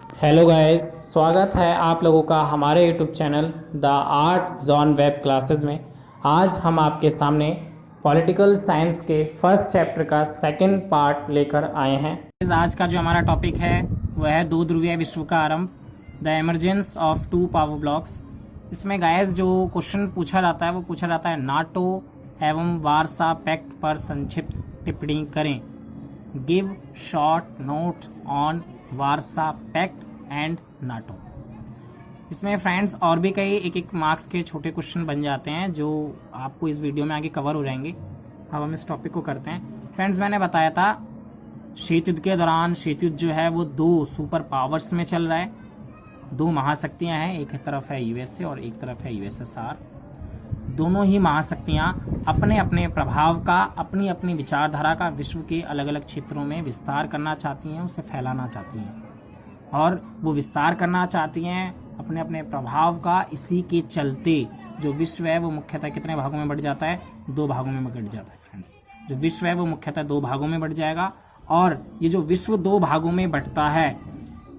Hello guys, स्वागत है आप लोगों का हमारे YouTube channel the art John web classes में। आज हम आपके सामने पॉलिटिकल साइंस के फर्स्ट चैप्टर का सेकंड पार्ट लेकर आए हैं। आज का जो हमारा टॉपिक है वह है दो ध्रुवीय विश्व का आरंभ, the emergence of two power blocks. इसमें गाइस जो क्वेश्चन पूछा जाता है वो पूछा जाता है नाटो एवं वारसा पैक्ट पर संक्षिप्त टिप्पणी करें। Give short note on Warsaw Pact and NATO. इसमें फ्रेंड्स और भी कई एक एक मार्क्स के छोटे क्वेश्चन बन जाते हैं जो आपको इस वीडियो में आगे कवर हो जाएंगे। अब हम इस टॉपिक को करते हैं। फ्रेंड्स, मैंने बताया था शीत युद्ध के दौरान शीत युद्ध जो है वो दो सुपर पावर्स में चल रहा है, दो महाशक्तियां हैं, एक तरफ है यूएसए और एक तरफ है यूएसएसआर। दोनों ही महाशक्तियां अपने अपने प्रभाव का, अपनी अपनी विचारधारा का विश्व के अलग अलग क्षेत्रों में विस्तार करना चाहती हैं, उसे फैलाना चाहती हैं और वो विस्तार करना चाहती हैं अपने अपने प्रभाव का। इसी के चलते जो विश्व है वो मुख्यतः कितने भागों में बढ़ जाता है? दो भागों में बढ़ जाता है फ्रेंड्स। जो विश्व है वो मुख्यतः दो भागों में बढ़ जाएगा और ये जो विश्व दो भागों में बढ़ता है,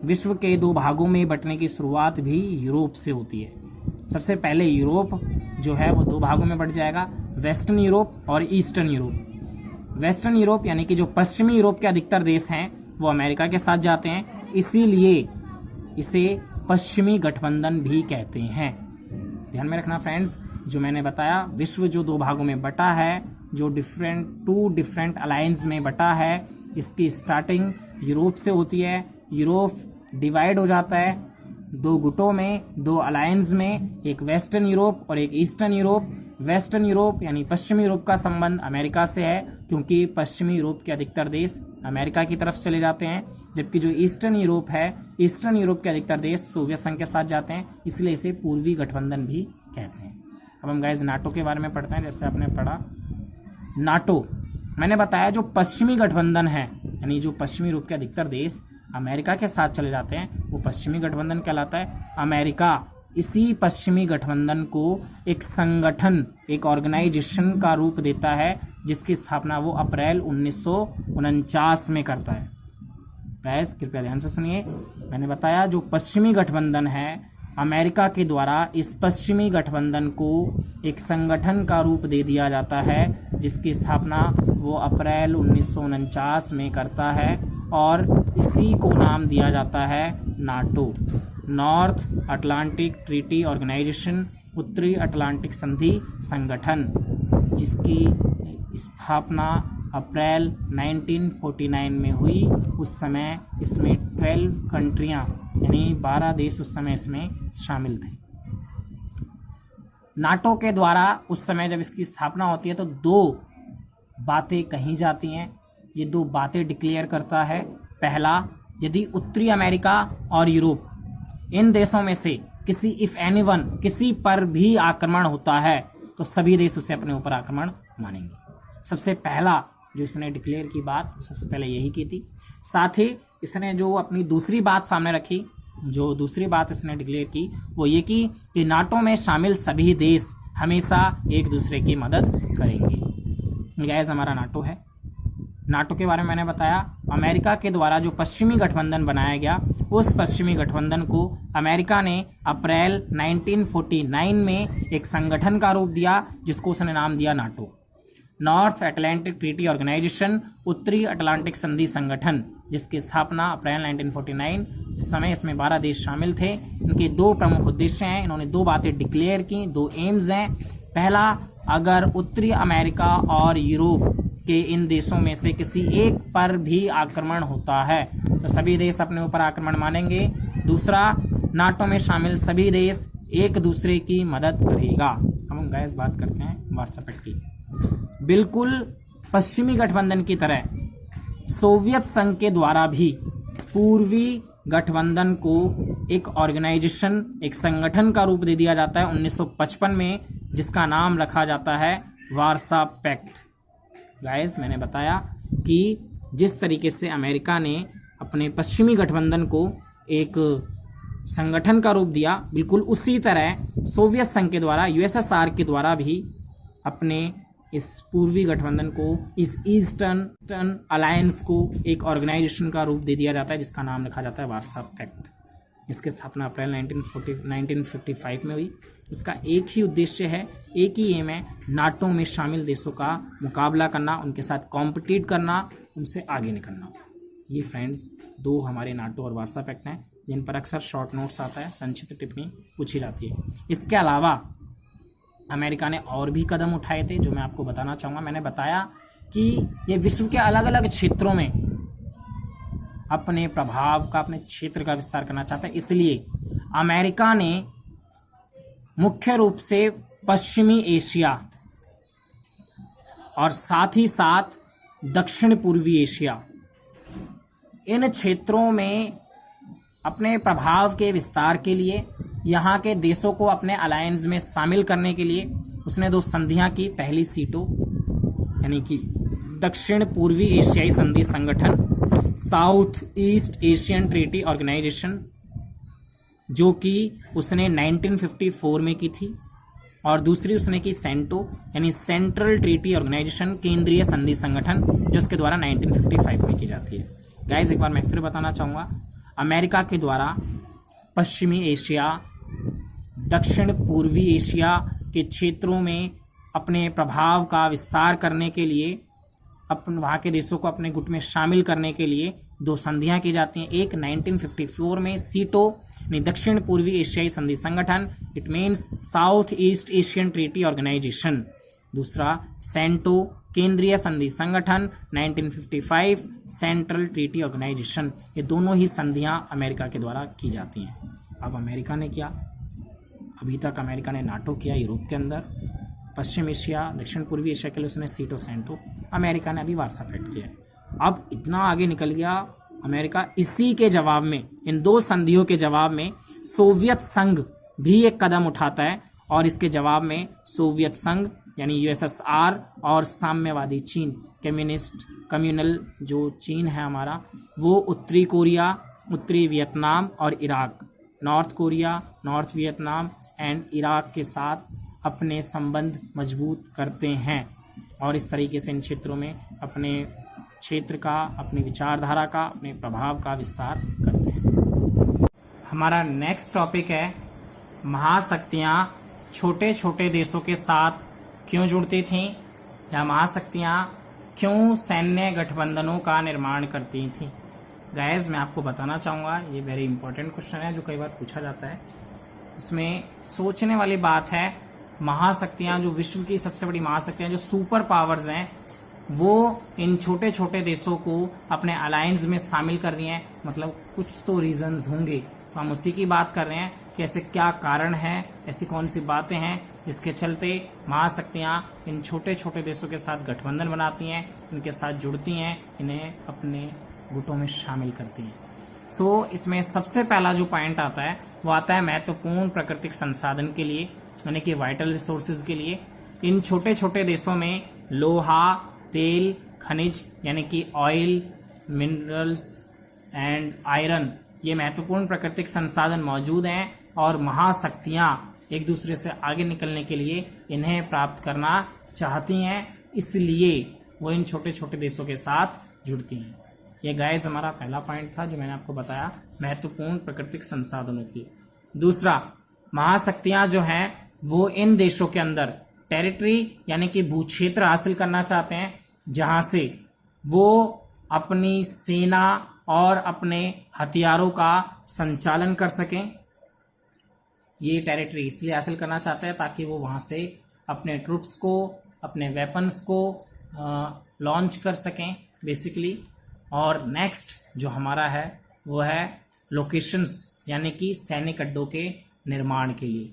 विश्व के दो भागों में बंटने की शुरुआत भी यूरोप से होती है। सबसे पहले यूरोप जो है वो दो भागों में बढ़ जाएगा, वेस्टर्न यूरोप और ईस्टर्न यूरोप। वेस्टर्न यूरोप यानी कि जो पश्चिमी यूरोप के अधिकतर देश हैं वो अमेरिका के साथ जाते हैं, इसीलिए इसे पश्चिमी गठबंधन भी कहते हैं। ध्यान में रखना फ्रेंड्स, जो मैंने बताया विश्व जो दो भागों में बटा है, जो टू डिफरेंट अलायंस में बटा है, इसकी स्टार्टिंग यूरोप से होती है। यूरोप डिवाइड हो जाता है दो गुटों में, दो अलायंस में, एक वेस्टर्न यूरोप और एक ईस्टर्न यूरोप। वेस्टर्न यूरोप यानी पश्चिमी यूरोप का संबंध अमेरिका से है, क्योंकि पश्चिमी यूरोप के अधिकतर देश अमेरिका की तरफ चले जाते हैं, जबकि जो ईस्टर्न यूरोप है, ईस्टर्न यूरोप के अधिकतर देश सोवियत संघ के साथ जाते हैं, इसलिए इसे पूर्वी गठबंधन भी कहते हैं। अब हम गाइस नाटो के बारे में पढ़ते हैं। जैसे आपने पढ़ा नाटो, मैंने बताया जो पश्चिमी गठबंधन है यानी जो पश्चिमी यूरोप के अधिकतर देश अमेरिका के साथ चले जाते हैं वो पश्चिमी गठबंधन कहलाता है। अमेरिका इसी पश्चिमी गठबंधन को एक संगठन, एक ऑर्गेनाइजेशन का रूप देता है, जिसकी स्थापना वो अप्रैल 1949 में करता है। गैस कृपया ध्यान से सुनिए, मैंने बताया जो पश्चिमी गठबंधन है अमेरिका के द्वारा, इस पश्चिमी गठबंधन को एक संगठन का रूप दे दिया जाता है, जिसकी स्थापना वो अप्रैल 1949 में करता है और इसी को नाम दिया जाता है NATO, North Atlantic Treaty Organisation, उत्तरी अटलांटिक संधि संगठन, जिसकी स्थापना अप्रैल 1949 में हुई। उस समय इसमें 12 कंट्रियां यानी 12 देश उस समय इसमें शामिल थे। नाटो के द्वारा उस समय जब इसकी स्थापना होती है तो दो बातें कही जाती हैं, ये दो बातें डिक्लेयर करता है। पहला, यदि उत्तरी अमेरिका और यूरोप इन देशों में से किसी इफ एनीवन किसी पर भी आक्रमण होता है तो सभी देश उसे अपने ऊपर आक्रमण मानेंगे। सबसे पहला जो इसने डिक्लेयर की बात, सबसे पहले यही की थी। साथ ही इसने जो अपनी दूसरी बात सामने रखी, जो दूसरी बात इसने डिक्लेयर की वो ये की कि नाटो में शामिल सभी देश हमेशा एक दूसरे की मदद करेंगे। गैस हमारा नाटो है। नाटो के बारे में मैंने बताया, अमेरिका के द्वारा जो पश्चिमी गठबंधन बनाया गया, उस पश्चिमी गठबंधन को अमेरिका ने अप्रैल 1949 में एक संगठन का रूप दिया, जिसको उसने नाम दिया NATO, North Atlantic Treaty Organisation, उत्तरी अटलांटिक संधि संगठन, जिसकी स्थापना अप्रैल 1949। इस समय इसमें 12 देश शामिल थे। इनके दो प्रमुख उद्देश्य हैं, इन्होंने दो बातें डिक्लेयर की, दो एम्स हैं। पहला, अगर उत्तरी अमेरिका और यूरोप के इन देशों में से किसी एक पर भी आक्रमण होता है तो सभी देश अपने ऊपर आक्रमण मानेंगे। दूसरा, नाटो में शामिल सभी देश एक दूसरे की मदद करेगा। अब हम गैस बात करते हैं वारसा पैक्ट की। बिल्कुल पश्चिमी गठबंधन की तरह सोवियत संघ के द्वारा भी पूर्वी गठबंधन को एक ऑर्गेनाइजेशन, एक संगठन का रूप दे दिया जाता है 1955 में, जिसका नाम रखा जाता है वारसा पैक्ट। गाइस, मैंने बताया कि जिस तरीके से अमेरिका ने अपने पश्चिमी गठबंधन को एक संगठन का रूप दिया, बिल्कुल उसी तरह सोवियत संघ के द्वारा, यूएसएसआर के द्वारा भी अपने इस पूर्वी गठबंधन को, इस ईस्टर्न अलायंस को एक ऑर्गेनाइजेशन का रूप दे दिया जाता है, जिसका नाम रखा जाता है वारसा पैक्ट। इसकी स्थापना अप्रैल 1955 में हुई। इसका एक ही उद्देश्य है, एक ही एम है, नाटो में शामिल देशों का मुकाबला करना, उनके साथ कॉम्पिटिट करना, उनसे आगे निकलना। ये फ्रेंड्स 2 हमारे नाटो और वार्सा पैक्ट हैं जिन पर अक्सर शॉर्ट नोट्स आता है, संक्षिप्त टिप्पणी पूछी जाती है। इसके अलावा अमेरिका ने और भी कदम उठाए थे जो मैं आपको बताना चाहूँगा। मैंने बताया कि ये विश्व के अलग अलग क्षेत्रों में अपने प्रभाव का, अपने क्षेत्र का विस्तार करना चाहता है। इसलिए अमेरिका ने मुख्य रूप से पश्चिमी एशिया और साथ ही साथ दक्षिण पूर्वी एशिया, इन क्षेत्रों में अपने प्रभाव के विस्तार के लिए, यहाँ के देशों को अपने अलायंस में शामिल करने के लिए उसने 2 संधियां की। पहली सीटो यानी कि दक्षिण पूर्वी एशियाई संधि संगठन, South East Asian Treaty Organisation, जो कि उसने 1954 में की थी, और दूसरी उसने की सेंटो यानी सेंट्रल ट्रीटी ऑर्गेनाइजेशन, केंद्रीय संधि संगठन, जो उसके द्वारा 1955 में की जाती है। गाइस एक बार मैं फिर बताना चाहूँगा, अमेरिका के द्वारा पश्चिमी एशिया, दक्षिण पूर्वी एशिया के क्षेत्रों में अपने प्रभाव का विस्तार करने के लिए, अपन वहाँ के देशों को अपने गुट में शामिल करने के लिए 2 संधियां की जाती हैं। एक 1954 में सीटो यानी दक्षिण पूर्वी एशियाई संधि संगठन, it means South East Asian Treaty Organisation. दूसरा सेंटो केंद्रीय संधि संगठन 1955 सेंट्रल ट्रीटी ऑर्गेनाइजेशन। ये दोनों ही संधियां अमेरिका के द्वारा की जाती हैं। अब अमेरिका ने क्या, अभी तक अमेरिका ने नाटो किया यूरोप के अंदर, पश्चिम एशिया दक्षिण पूर्वी एशिया के लिए उसने सीटो सेंटो, अमेरिका ने अभी वार्सा पैक्ट किया है। अब इतना आगे निकल गया अमेरिका, इसी के जवाब में, इन 2 संधियों के जवाब में सोवियत संघ भी एक कदम उठाता है, और इसके जवाब में सोवियत संघ यानी यूएसएसआर और साम्यवादी चीन, कम्युनल जो चीन है हमारा, वो उत्तरी कोरिया, उत्तरी वियतनाम और Iraq, north Korea, north Vietnam and Iraq के साथ अपने संबंध मजबूत करते हैं, और इस तरीके से इन क्षेत्रों में अपने क्षेत्र का, अपनी विचारधारा का, अपने प्रभाव का विस्तार करते हैं। हमारा नेक्स्ट टॉपिक है महाशक्तियां छोटे छोटे देशों के साथ क्यों जुड़ती थीं, या महाशक्तियां क्यों सैन्य गठबंधनों का निर्माण करती थीं। गाइस मैं आपको बताना चाहूँगा, ये वेरी इंपॉर्टेंट क्वेश्चन है जो कई बार पूछा जाता है। इसमें सोचने वाली बात है, महाशक्तियां जो विश्व की सबसे बड़ी महाशक्तियां जो सुपर पावर्स हैं, वो इन छोटे छोटे देशों को अपने अलायंस में शामिल कर रही हैं। मतलब कुछ तो रीजंस होंगे, तो हम उसी की बात कर रहे हैं कि ऐसे क्या कारण है, ऐसी कौन सी बातें हैं जिसके चलते महाशक्तियां इन छोटे छोटे देशों के साथ गठबंधन बनाती हैं, इनके साथ जुड़ती हैं, इन्हें अपने गुटों में शामिल करती हैं। तो इसमें सबसे पहला जो पॉइंट आता है वो आता है महत्वपूर्ण प्राकृतिक संसाधन के लिए, यानी कि वाइटल रिसोर्सेज के लिए। इन छोटे छोटे देशों में लोहा, तेल, खनिज यानी कि ऑयल, मिनरल्स एंड आयरन, ये महत्वपूर्ण प्राकृतिक संसाधन मौजूद हैं, और महाशक्तियां एक दूसरे से आगे निकलने के लिए इन्हें प्राप्त करना चाहती हैं, इसलिए वो इन छोटे छोटे देशों के साथ जुड़ती हैं। ये गाइस हमारा पहला पॉइंट था जो मैंने आपको बताया, महत्वपूर्ण प्राकृतिक संसाधनों की। दूसरा, महाशक्तियां जो हैं वो इन देशों के अंदर टेरिटरी यानी कि भूक्षेत्र हासिल करना चाहते हैं, जहां से वो अपनी सेना और अपने हथियारों का संचालन कर सकें। ये टेरिटरी इसलिए हासिल करना चाहते हैं ताकि वो वहां से अपने ट्रूप्स को, अपने वेपन्स को लॉन्च कर सकें बेसिकली। और नेक्स्ट जो हमारा है वो है लोकेशंस यानी कि सैनिक अड्डों के निर्माण के लिए।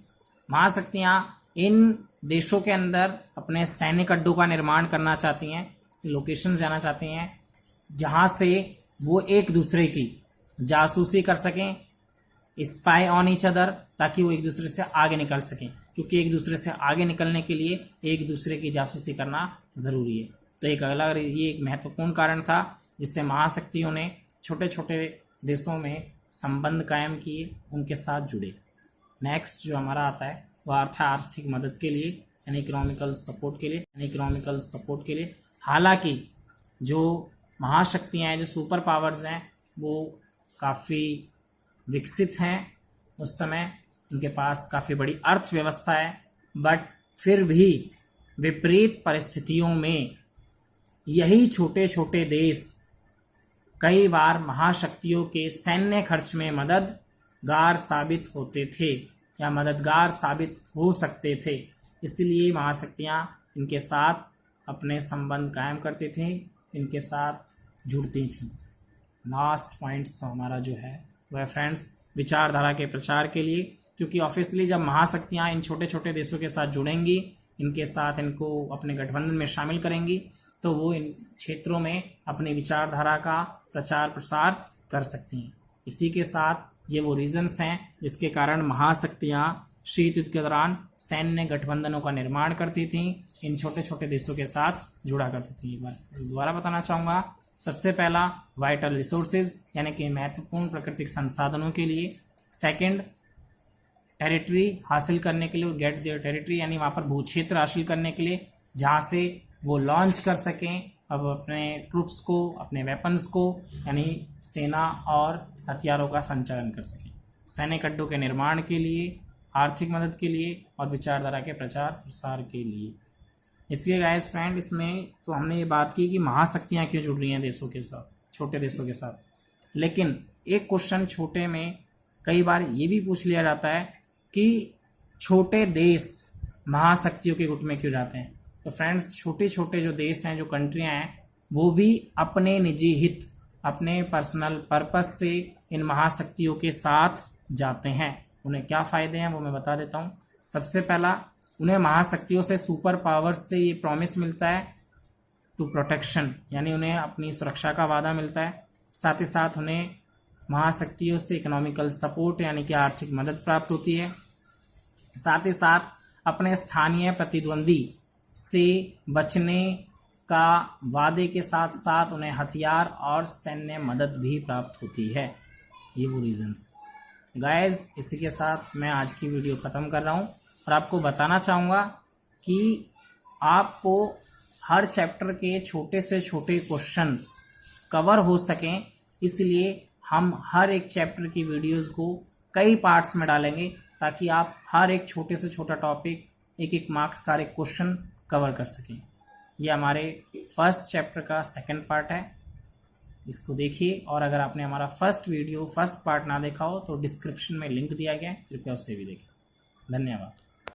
महाशक्तियां इन देशों के अंदर अपने सैनिक अड्डों का निर्माण करना चाहती हैं, लोकेशंस जाना चाहती हैं, जहां से वो एक दूसरे की जासूसी कर सकें, स्पाई ऑन ईच अदर, ताकि वो एक दूसरे से आगे निकल सकें, क्योंकि एक दूसरे से आगे निकलने के लिए एक दूसरे की जासूसी करना जरूरी है। तो एक अगला ये एक महत्वपूर्ण कारण था जिससे महाशक्तियों ने छोटे छोटे देशों में संबंध कायम किए, उनके साथ जुड़े। नेक्स्ट जो हमारा आता है वह आर्थिक मदद के लिए यानी इकोनॉमिकल सपोर्ट के लिए। हालांकि जो महाशक्तियां हैं, जो सुपर पावर्स हैं, वो काफ़ी विकसित हैं, उस समय उनके पास काफ़ी बड़ी अर्थव्यवस्था है, बट फिर भी विपरीत परिस्थितियों में यही छोटे छोटे देश कई बार महाशक्तियों के सैन्य खर्च में मददगार साबित होते थे या मददगार साबित हो सकते थे। इसलिए महाशक्तियाँ इनके साथ अपने संबंध कायम करते थे, इनके साथ जुड़ती थी। लास्ट पॉइंट्स हमारा जो है वह फ्रेंड्स विचारधारा के प्रचार के लिए, क्योंकि ऑब्वियसली जब महाशक्तियाँ इन छोटे छोटे देशों के साथ जुड़ेंगी, इनके साथ इनको अपने गठबंधन में शामिल करेंगी, तो वो इन क्षेत्रों में अपनी विचारधारा का प्रचार प्रसार कर सकती हैं। इसी के साथ ये वो रीजंस हैं जिसके कारण महाशक्तियाँ शीत युद्ध के दौरान सैन्य गठबंधनों का निर्माण करती थीं, इन छोटे छोटे देशों के साथ जुड़ा करती थी। एक बार दोबारा बताना चाहूँगा, सबसे पहला वाइटल रिसोर्सेज यानी कि महत्वपूर्ण प्राकृतिक संसाधनों के लिए। सेकंड, टेरिटरी हासिल करने के लिए, गेट देयर टेरिटरी यानी वहाँ पर भू क्षेत्र हासिल करने के लिए जहाँ से वो लॉन्च कर सकें अब अपने ट्रूप्स को, अपने वेपन्स को, यानी सेना और हथियारों का संचालन कर सकें। सैनिक अड्डों के निर्माण के लिए, आर्थिक मदद के लिए और विचारधारा के प्रचार प्रसार के लिए। इसलिए गाइस फ्रेंड, इसमें तो हमने ये बात की कि महाशक्तियाँ क्यों जुड़ रही हैं देशों के साथ, छोटे देशों के साथ। लेकिन एक क्वेश्चन छोटे में कई बार ये भी पूछ लिया जाता है कि छोटे देश महाशक्तियों के गुट में क्यों जाते हैं। तो फ्रेंड्स, छोटे छोटे जो देश हैं, जो कंट्रियां हैं, वो भी अपने निजी हित, अपने पर्सनल पर्पस से इन महाशक्तियों के साथ जाते हैं। उन्हें क्या फ़ायदे हैं वो मैं बता देता हूँ। सबसे पहला, उन्हें महाशक्तियों से, सुपर पावर्स से ये प्रॉमिस मिलता है टू प्रोटेक्शन, यानी उन्हें अपनी सुरक्षा का वादा मिलता है। साथ ही साथ उन्हें महाशक्तियों से इकोनॉमिकल सपोर्ट यानी कि आर्थिक मदद प्राप्त होती है। साथ ही साथ अपने स्थानीय प्रतिद्वंदी से बचने का वादे के साथ साथ उन्हें हथियार और सैन्य मदद भी प्राप्त होती है। ये वो रीजंस गाइज। इसी के साथ मैं आज की वीडियो ख़त्म कर रहा हूँ और आपको बताना चाहूँगा कि आपको हर चैप्टर के छोटे से छोटे क्वेश्चंस कवर हो सकें, इसलिए हम हर एक चैप्टर की वीडियोस को कई पार्ट्स में डालेंगे ताकि आप हर एक छोटे से छोटा टॉपिक, एक एक मार्क्स का एक क्वेश्चन कवर कर सकें। ये हमारे फर्स्ट चैप्टर का सेकंड पार्ट है, इसको देखिए। और अगर आपने हमारा फर्स्ट पार्ट ना देखा हो तो डिस्क्रिप्शन में लिंक दिया गया है, कृपया उससे भी देखें। धन्यवाद।